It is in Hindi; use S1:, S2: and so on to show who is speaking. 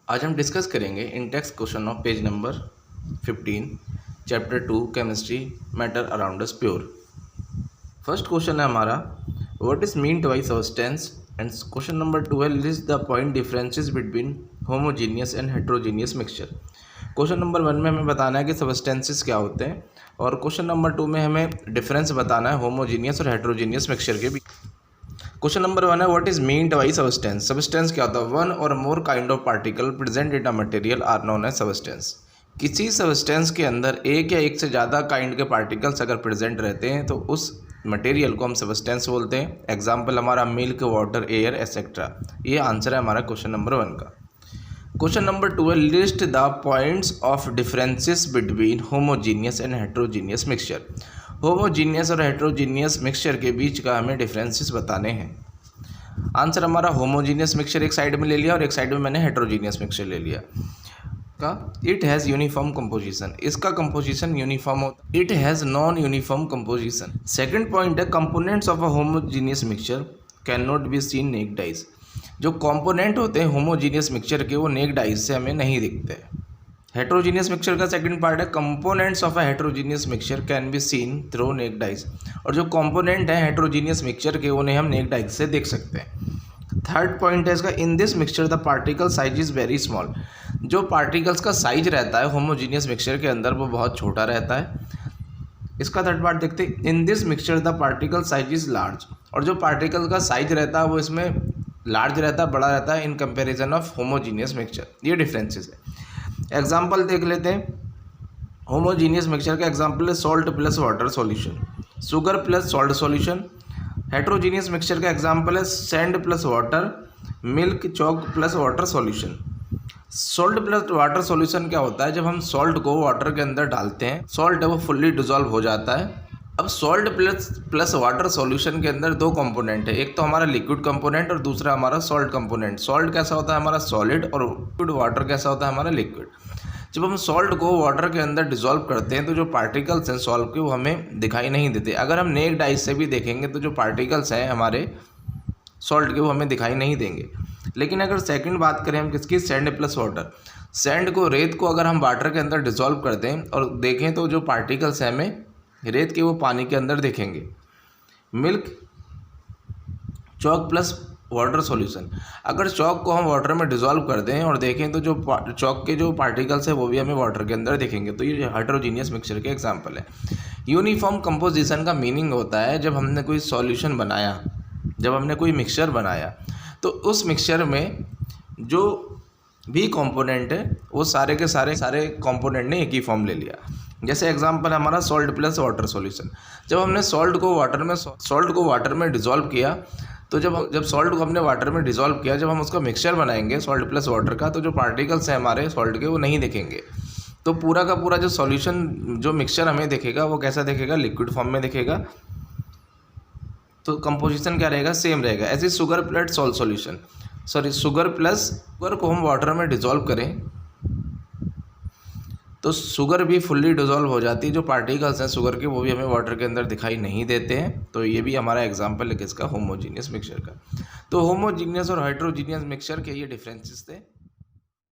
S1: आज हम डिस्कस करेंगे index question of page number 15 chapter 2 chemistry matter around us pure. First question है हमारा what is mean by substance and question number 12 list the point differences between homogeneous and heterogeneous mixture. Question number 1 में हमें बताना है कि सब्सटेंसेस क्या होते हैं और क्वेश्चन नंबर 2 में हमें डिफरेंस बताना है होमोजीनियस और हेट्रोजीनियस मिक्सचर के बीच। क्वेश्चन नंबर 1 है what is meant by substance. Substance क्या होता है? वन और more kind of particle present in a material are known as substance. किसी सब्सटेंस के अंदर एक या एक से ज़्यादा काइंड के पार्टिकल्स अगर प्रेजेंट रहते हैं तो उस मटेरियल को हम सब्सटेंस बोलते हैं। एग्जाम्पल हमारा मिल्क, वाटर, एयर एक्सेट्रा। ये आंसर है हमारा क्वेश्चन नंबर 1 का। क्वेश्चन नंबर 2 है list the points of differences between homogeneous and heterogeneous mixture. Homogeneous और हेट्रोजीनियस मिक्सचर के बीच का हमें डिफरेंसेस बताने हैं। आंसर हमारा होमोजीनियस मिक्सचर एक साइड में ले लिया और एक साइड में मैंने हेट्रोजीनियस मिक्सचर ले लिया का। इट हैज़ यूनिफॉर्म कंपोजिशन, इसका कंपोजिशन यूनिफॉर्म होता है। It has non uniform composition. Second point है components of a homogeneous mixture can not be seen naked eyes. जो कंपोनेंट होते हैं होमोजीनियस मिक्सचर के वो नेक्ड आइज से हमें नहीं दिखते। हेट्रोजीनियस मिक्सचर का सेकंड पार्ट है components of a heterogeneous mixture can be seen through necked eyes. और जो कंपोनेंट है हेट्रोजीनियस मिक्सचर के उन्हें हम नेक्ड आइज से देख सकते हैं। थर्ड पॉइंट है इसका in this mixture the particle size is very small. जो पार्टिकल्स का साइज रहता है होमोजीनियस मिक्सचर के अंदर वो बहुत छोटा रहता है। इसका थर्ड पार्ट देखते हैं in this mixture the particle size is large. और जो पार्टिकल का साइज रहता है वो इसमें लार्ज रहता है, बड़ा रहता है in comparison of homogeneous mixture. ये डिफरेंसेस है। एग्जाम्पल देख लेते हैं। होमोजीनियस मिक्सचर का एग्जाम्पल है salt plus water solution, sugar plus salt solution. Heterogeneous mixture का एग्जाम्पल है sand plus water, milk, chalk plus water solution. Salt plus water solution क्या होता है? जब हम सॉल्ट को वाटर के अंदर डालते हैं, सॉल्ट है वो फुल्ली डिजॉल्व हो जाता है। अब सॉल्ट प्लस वाटर सॉल्यूशन के अंदर दो कंपोनेंट है, एक तो हमारा लिक्विड कंपोनेंट और दूसरा हमारा सॉल्ट कंपोनेंट। सॉल्ट कैसा होता है हमारा सॉलिड और वाटर कैसा होता है हमारा लिक्विड। जब हम सॉल्ट को वाटर के अंदर डिसॉल्व करते हैं तो जो पार्टिकल्स हैं सॉल्ट के वो हमें दिखाई नहीं देते। अगर हम नेक्ड आइज से भी देखेंगे तो जो पार्टिकल्स हैं हमारे सॉल्ट के वो हमें दिखाई नहीं देंगे। लेकिन अगर सेकंड बात करें हम किसकी, सैंड प्लस वाटर। सैंड को, रेत को अगर हम वाटर के अंदर डिसॉल्व कर दें और देखें तो जो पार्टिकल्स हैं हमें रेत के वो पानी के अंदर दिखेंगे। Milk, chalk plus water solution. अगर चॉक को हम वाटर में डिसॉल्व कर दें और देखें तो जो चॉक के जो पार्टिकल्स हैं वो भी हमें वाटर के अंदर दिखेंगे। तो ये हेट्रोजीनियस मिक्सचर के एग्जांपल है। यूनिफॉर्म कंपोजिशन का मीनिंग होता है जब हमने कोई सॉल्यूशन बनाया, जब हमने कोई मिक्सचर बनाया तो उस मिक्सचर में जो भी कंपोनेंट है वो सारे के सारे कंपोनेंट ने एक ही फॉर्म ले लिया। जैसे एग्जांपल हमारा सॉल्ट प्लस वाटर सॉल्यूशन। जब हमने सॉल्ट को वाटर में डिसॉल्व किया तो जब सॉल्ट को हमने वाटर में डिसॉल्व किया, जब हम उसका मिक्सचर बनाएंगे सॉल्ट प्लस वाटर का, तो जो पार्टिकल्स हैं हमारे सॉल्ट के वो नहीं दिखेंगे। तो पूरा का पूरा जो सॉल्यूशन, जो मिक्सचर हमें दिखेगा वो कैसा दिखेगा? लिक्विड फॉर्म में दिखेगा। तो कंपोजिशन क्या रहेगा? सेम रहेगा। ऐसे sugar plus salt solution, sugar को हम वाटर में डिसॉल्व करें तो शुगर भी फुल्ली डिसॉल्व हो जाती है। जो पार्टिकल्स हैं शुगर के वो भी हमें वाटर के अंदर दिखाई नहीं देते हैं। तो ये भी हमारा एग्जांपल है किसका? होमोजीनियस मिक्सचर का। तो होमोजीनियस और हेट्रोजीनियस मिक्सचर के ये डिफरेंसेस थे।